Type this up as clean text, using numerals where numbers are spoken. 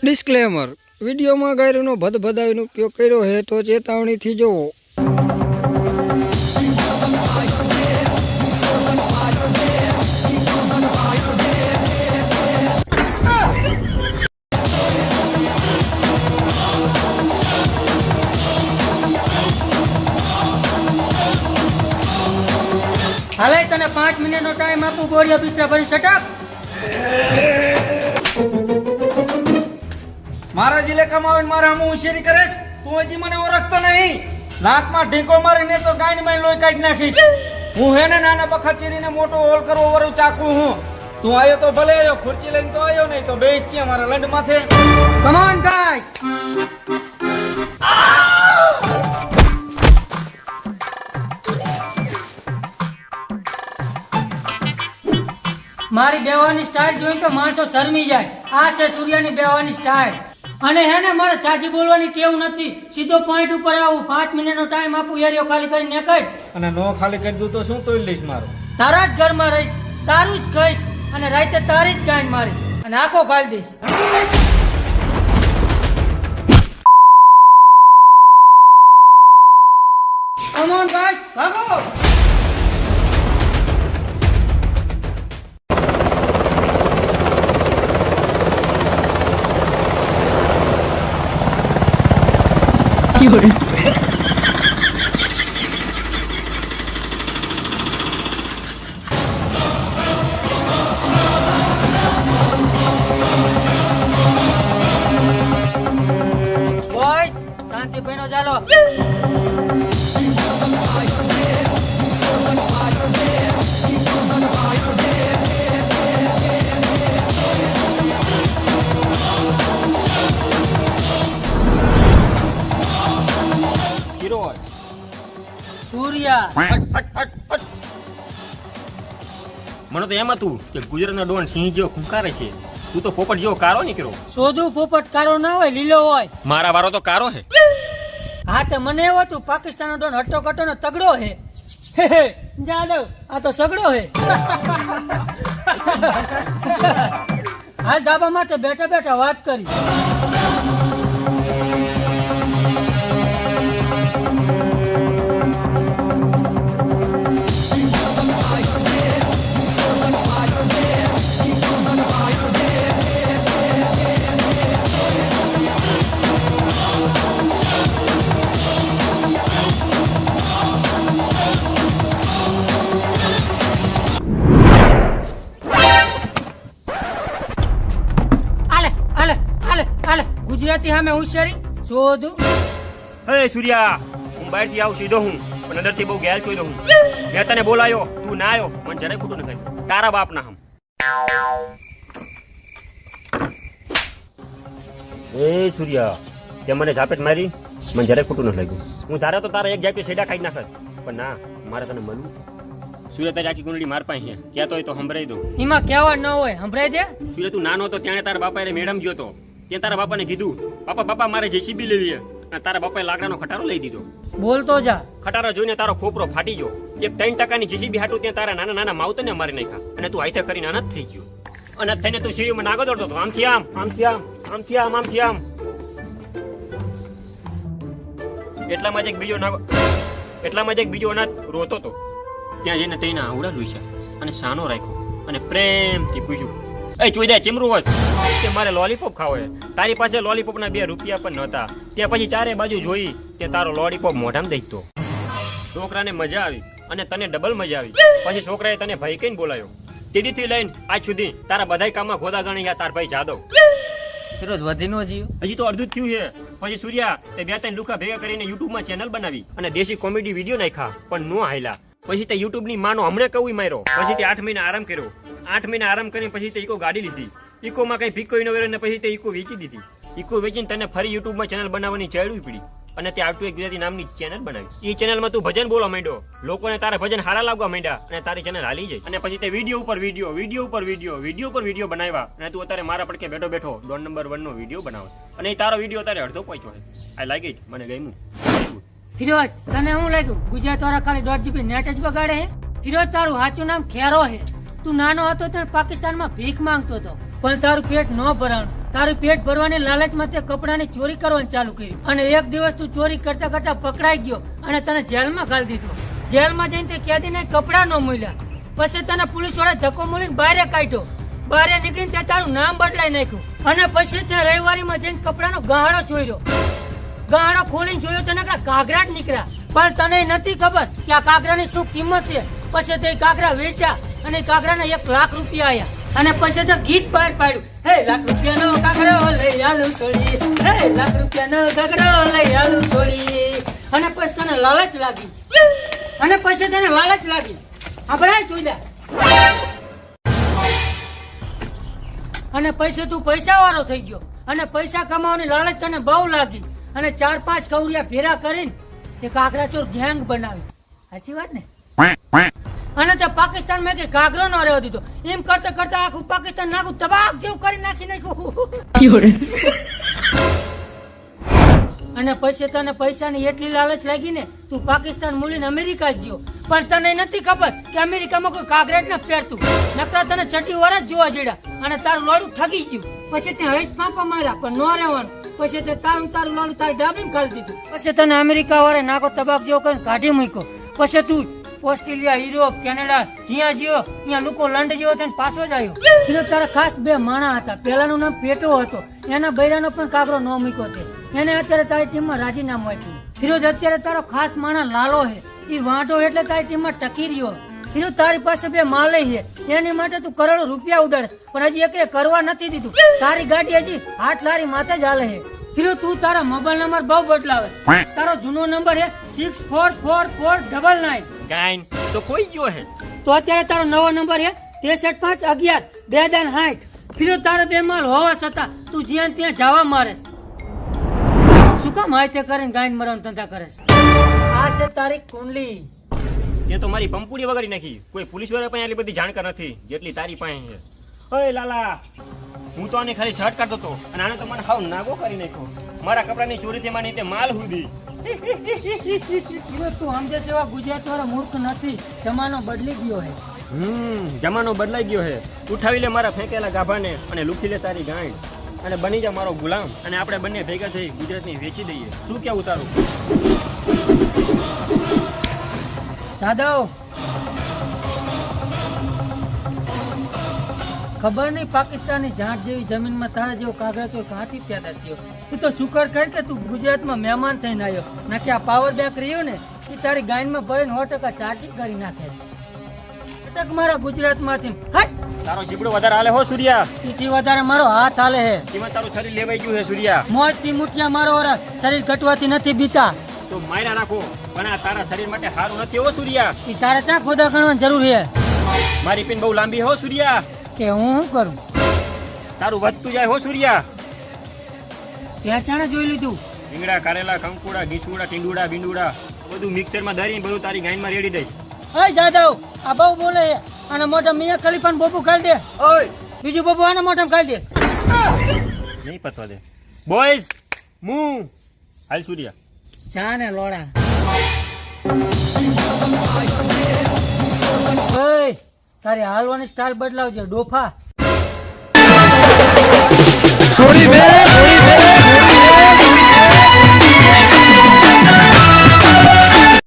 Disclaimer વિડીયોમાં ગાયરોનો ભદભદાવીનો ઉપયોગ કર્યો છે તો ચેતવણીથી જોવો। હાલે તને 5 મિનિટનો ટાઈમ આપું, બોરિયા બિસ્તરા ભરી સટક। મારા જિલ્લે કમાવીને મારા હમ હોશિયારી કરેશ, તું હજી મને ઓળખતો નહીં। નાકમાં ઢીંકો મારીને તો ગાંઠમાં લોહી કાઢી નાખીશ। હું હે ને નાના પખા ચીરીને મોટો હોલ કરવો વાળું ચાકુ હું। તું આવ્યો તો ભલે આવ્યો, ખુરચી લઈને તો આવ્યો નહીં તો બેસ છે મારા લંડ માથે। કમ ઓન ગાઈસ, મારી બેવાની સ્ટાઇલ જોઈ તો માણસો શરમી જાય। આ છે સૂર્યાની બેવાની સ્ટાઇલ। અને હે ને મારે ચાચી બોલવાની ટેવ નથી, સીધો પોઈન્ટ ઉપર આવું। 5 મિનિટનો ટાઈમ આપું, એરિયો ખાલી કરીને નીકળ। અને નો ખાલી કરી દઉં તો શું તોડી લઈશ મારો? તારા જ ઘરમાં રહીશ, તારું જ કહીશ અને રાતે તારી જ ગાંઠ મારીશ અને આખો ગાળી દઈશ। કમ ઓન ગાઈસ, ભાગો। બોયસ, શાંતિ બનો ચાલો। સૂર્યા, મને તો એમ હતું કે ગુજરાતનો ડોન સિંહ જેવો ખુંકારે છે, તું તો પોપટ જેવો કારો નીકળ્યો। સોધું પોપટ કારો ના હોય, લીલો હોય। મારા વારો તો કારો હે। હા તો મને એવું હતું પાકિસ્તાનનો ડોન હટ્ટો કટ્ટો નો તગડો હે। જાદવ આ તો સગડો હે। હા ધાબા માથે બેઠા બેઠા વાત કરી। ગુજરાતી સામે હોશિયારી શોધું। હે સૂર્યા, હું બહારથી આવું સીધો હું, પણ અંદરથી બહુ ગેલ જોઈ દઉં હું। મેં તને બોલાયો, તું ના આવ્યો, મને જરાય ખોટું ન થાય। તારા બાપ ના હમ। એ સૂર્યા, તે મને ઝાપેટ મારી, મને જરાય ખોટું ન લાગ્યું। હું ધારે તો તારા એક ઝાપે છેડા ખાઈ નાખત, પણ ના, મારે તને મળવું। સૂર્ય તારી આખી કુંડળી માર પાસે છે, કહેતો હોય તો સંભળાઈ દઉં। એમાં કહેવા ન હોય, સંભળાઈ દે। સૂર્ય તું નાનો હતો ત્યારે તારા બાપા મેડમ ગયો હતો, ત્યાં તારા બાપાને કીધું, બાપા મારે જેસીબી લેવી છે, અને તારા બાપાએ લાકડાનો ખટારો લઈ દીધો। બોલતો જા। ખટારો જોઈને તારો ખોપરો ફાટી ગયો। એક 3% જેસીબી હાટું ત્યાં તારા નાના નાના માવતરને મારી નાખ્યા, અને તું આઈથે કરીને અનાથ થઈ ગયો। અનાથ થઈને તું સીડીમાં નાગો દોડતો હતો, આમથી આમ, આમથી આમ, આમથી આમ, આમથી આમ। એટલામાં જ એક બીજો અનાથ રોતો હતો, ત્યાં જઈને તેને આવડા લૂછ્યા અને સાનો રાખ્યો અને પ્રેમથી પૂછ્યું, એ ચોઈ દે ચીમરું વસ, કે મારે લોલીપોપ ખાવો છે। તારી પાસે લોલીપોપ ના 2 રૂપિયા પણ નહોતા। ત્યાં પછી ચારે બાજુ જોઈ તે તારો લોલીપોપ મોઢામાં દઈતો। છોકરાને મજા આવી અને તને ડબલ મજા આવી। પછી છોકરાએ તને ભાઈ કહીને બોલાયો। તેથી લઈને આજ સુધી તારા બધાય કામમાં ખોદા ગણી તાર ભાઈ જાદવ। ફિરોજ વધી નો જીવ, હજી તો અડધું જ થયું છે। પછી સૂર્યા તે 2-3 લુખા ભેગા કરીને યુટ્યુબમાં ચેનલ બનાવી અને દેશી કોમેડી વિડીયો નાખ્યા, પણ નો હાયલા। પછી તે યુટ્યુબ ની માનો હમણે કવું માર્યો। પછી તે 8 મહિના આરામ કર્યો। 8 મહિના આરામ કરીને પછી તે ઇકો ગાડી લીધી। ઇકોમાં કઈ ભીકો ન વેરો ને પછી તે ઇકો વેચી દીધી। ઇકો વેચીને તને ફરી યુટ્યુબમાં ચેનલ બનાવવાની ચડવી પડી અને તે આઉટુ એક ગુજરાતી નામની ચેનલ બનાવી। એ ચેનલમાં તું ભજન બોલવા માંડ્યો, લોકોને તારા ભજન હારા લાગવા માંડ્યા અને તારી ચેનલ હાલી જાય। અને પછી તે વિડીયો ઉપર વિડીયો બનાવ્યા અને તું અત્યારે મારા પડકે બેઠો બેઠો ડોન નંબર 1 નો વિડીયો બનાવે અને એ તારો વિડીયો અત્યારે અડધો પહોંચ્યો છે। આઈ લાઈક ઇટ, મને ગમ્યું। ફિરોજ તને શું લાગ્યું ગુજરાત વાળા ખાલી 1.5 GB નેટ જ બગાડે હે? ફિરોજ તારું સાચું નામ ખેરો હે। તું નાનો હતો ત્યારે પાકિસ્તાનમાં ભીખ માંગતો હતો, પણ તારું પેટ ન ભરાણું. તારું પેટ ભરવાની લાલચમાં તે કપડાની ચોરી કરવાનું ચાલુ કર્યું, અને એક દિવસ તું ચોરી કરતા કરતા પકડાઈ ગયો અને તને જેલમાં ઘાલી દીધો. જેલમાં જઈને તે કેદીને કપડા ન મળ્યા. પછી તને પોલીસ વાળા ધક્કો મળીને બહાર કાઢ્યો. બહાર નીકળીને તે તારું નામ બદલાઈ નાખ્યું, અને પછી તે રવિવારીમાં જઈને કપડાનો ગાહડો ચોર્યો. ગાહડો ખોલીને જોયો તને કાગરા જ નીકળ્યા, પણ તને નથી ખબર કે આ કાગરાની શું કિંમત છે. પછી તે કાગરા વેચ્યા અને કાગરાના 1 લાખ રૂપિયા આયા, અને પછી તો ગીત બહાર પાડ્યું, હે લાખ રૂપિયાનો કાગરો લઈ આલું છોડી, હે લાખ રૂપિયાનો કાગરો લઈ આલું છોડી. અને પછી તને લાલચ લાગી, અને પછી તને લાલચ લાગી. આપણે જોઈ અને પછી તું પૈસા વાળો થઈ ગયો, અને પૈસા કમાવાની લાલચ તને બહુ લાગી, અને 4-5 કૌરિયા ભેરા કરીને તે કાગરા ચોર ગેંગ બનાવી. સાચી વાત ને? અને તે પાકિસ્તાન મેં કે કાગરો ન રહેવા દીધો. એમ કરતા કરતા આખું પાકિસ્તાન નાખું તબાક જેવું કરી નાખી નાખ્યું. અને પછી તને પૈસાની એટલી લાલચ લાગી ને તું પાકિસ્તાન મૂલીને અમેરિકા જ ગયો, પણ તને નથી ખબર કે અમેરિકામાં કોઈ કાગરેટ ન પહેરતું. નકરા તને ચટી વાર જ જોવા જડ્યા, અને તારું લોડું ઠગી ગયું. પછી તે હૈત પાપા માર્યા, પણ ન રહેવાનું. પછી તે તારું લોડું તારી ડાબીમાં ખાલી દીધું. પછી તને અમેરિકા વાળા નાખો તબાક જેવો કરીને કાઢી મૂક્યો. પછી તું ઓસ્ટ્રેલિયા, યુરોપ, કેનેડા જ્યાં જ્યો ત્યાં લોકો લંડ જેવો થઈને પાછો જ આવ્યો. તારા ખાસ 2 માણા હતા. પહેલાનું નામ પેટો હતો, એના બૈરાનો પણ કાગરો ન મૂક્યો તે. એને અત્યારે તારી ટીમમાં રાજીનામું આપ્યું. ફિરોજ અત્યારે તારો ખાસ માણા લાલો છે, એ વાંઢો એટલે તારી ટીમમાં ટકી રહ્યો. ફિરોજ તારી પાસે 2 માલે છે, એની માટે તું કરોડો રૂપિયા ઉડાડે, પણ હજી એક કરવા નથી દીધું. તારી ગાડી હજી 8 લારી માથે જ હાલે છે. ફિરોજ તું તારા મોબાઈલ નંબર બહુ બદલાવે. તારો જૂનો નંબર છે 644499. ગાયન તો કોઈ ગયો હે, તો અત્યારે તારો નવો નંબર છે 63511260. ફિરોજ તારા 2 માલ હોવા છતાં તું જ્યાં ત્યાં જવા મારે. શું કામ હાથે કરીને ગાયન મરવાનું ધંધા કરે છે? આ છે તારી કુંડલી. તે તો મારી પંપુડી વગાડી નાખી. કોઈ પોલીસ વાળા પાસે આટલી બધી જાણકાર નથી જેટલી તારી પાસે છે. ઓય લાલા, હું તો આને ખાલી શર્ટ કાઢતો હતો, અને આને તો મને હાવ નાગો કરી નાખ્યો. મારા કપડાની ચોરીથી માની તે માલ હુધી. તું સમજે છે એવા ગુજરાત વાળા મૂર્ખ નથી. જમાનો બદલી ગયો છે. જમાનો બદલાઈ ગયો છે. ઉઠાવી લે મારા ફેંકેલા ગાભાને અને લૂંટી લે તારી ગાંડ, અને બની જા મારો ગુલામ, અને આપણે બંને ભેગા થઈ ગુજરાતની વેચી દઈએ. શું કેવું તારું? જાદવ, ખબર નહીં પાકિસ્તાનની જાંટ જેવી જમીનમાં તારા જેવો કાગરા ચોર ક્યાંથી પેદા થયો. તું તો શુકર કર કે તું ગુજરાતમાં મહેમાન થઈને આવ્યો, ના કે આ પાવર બેક રહ્યો ને એ તારી ગાયનમાં ભરીને 100% ચાર્જિંગ કરી નાખે. અટક મારા ગુજરાતમાંથી હટ. તારો જીબડો વધારે હાલે હો સૂર્યા. તેથી વધારે મારો હાથ હાલે હે. એમાં તારું શરીર લેવાઈ ગયું છે સૂર્યા. મોજથી મુઠિયા મારો વાળા શરીર ઘટવાથી નથી બીતા. તો માર્યા નાખો, પણ આ તારા શરીર માટે સારું નથી હો સૂર્યા. એ તારે ચા ખોદા ગણવાની જરૂર છે? મારી પિન બહુ લાંબી હો સૂર્યા. કે હું શું કરું? તારું વધતું જાય હો સૂર્યા. ત્યાં ચાણે જોઈ લીધું. રીંગણા, કારેલા, કંકુડા, ઘીસુડા, ટીંડુડા, બીંડુડા બધું મિક્સરમાં ધરીને બધું તારી ગાયનમાં રેડી દઈશ. ઓય જાદવ, આ બહુ બોલે છે. અને મોઢા મિયા ખલીફાને બોબુ ખાઈ દે. ઓય બીજું બોબુ આના મોઢામાં ખાઈ દે. નહીં પતવા દે. Boys move. હાલ સૂર્યા. જા ને લોડા. ઓય તારી હાલવાની સ્ટાઇલ બદલાવજે ડોફા. છોડી બે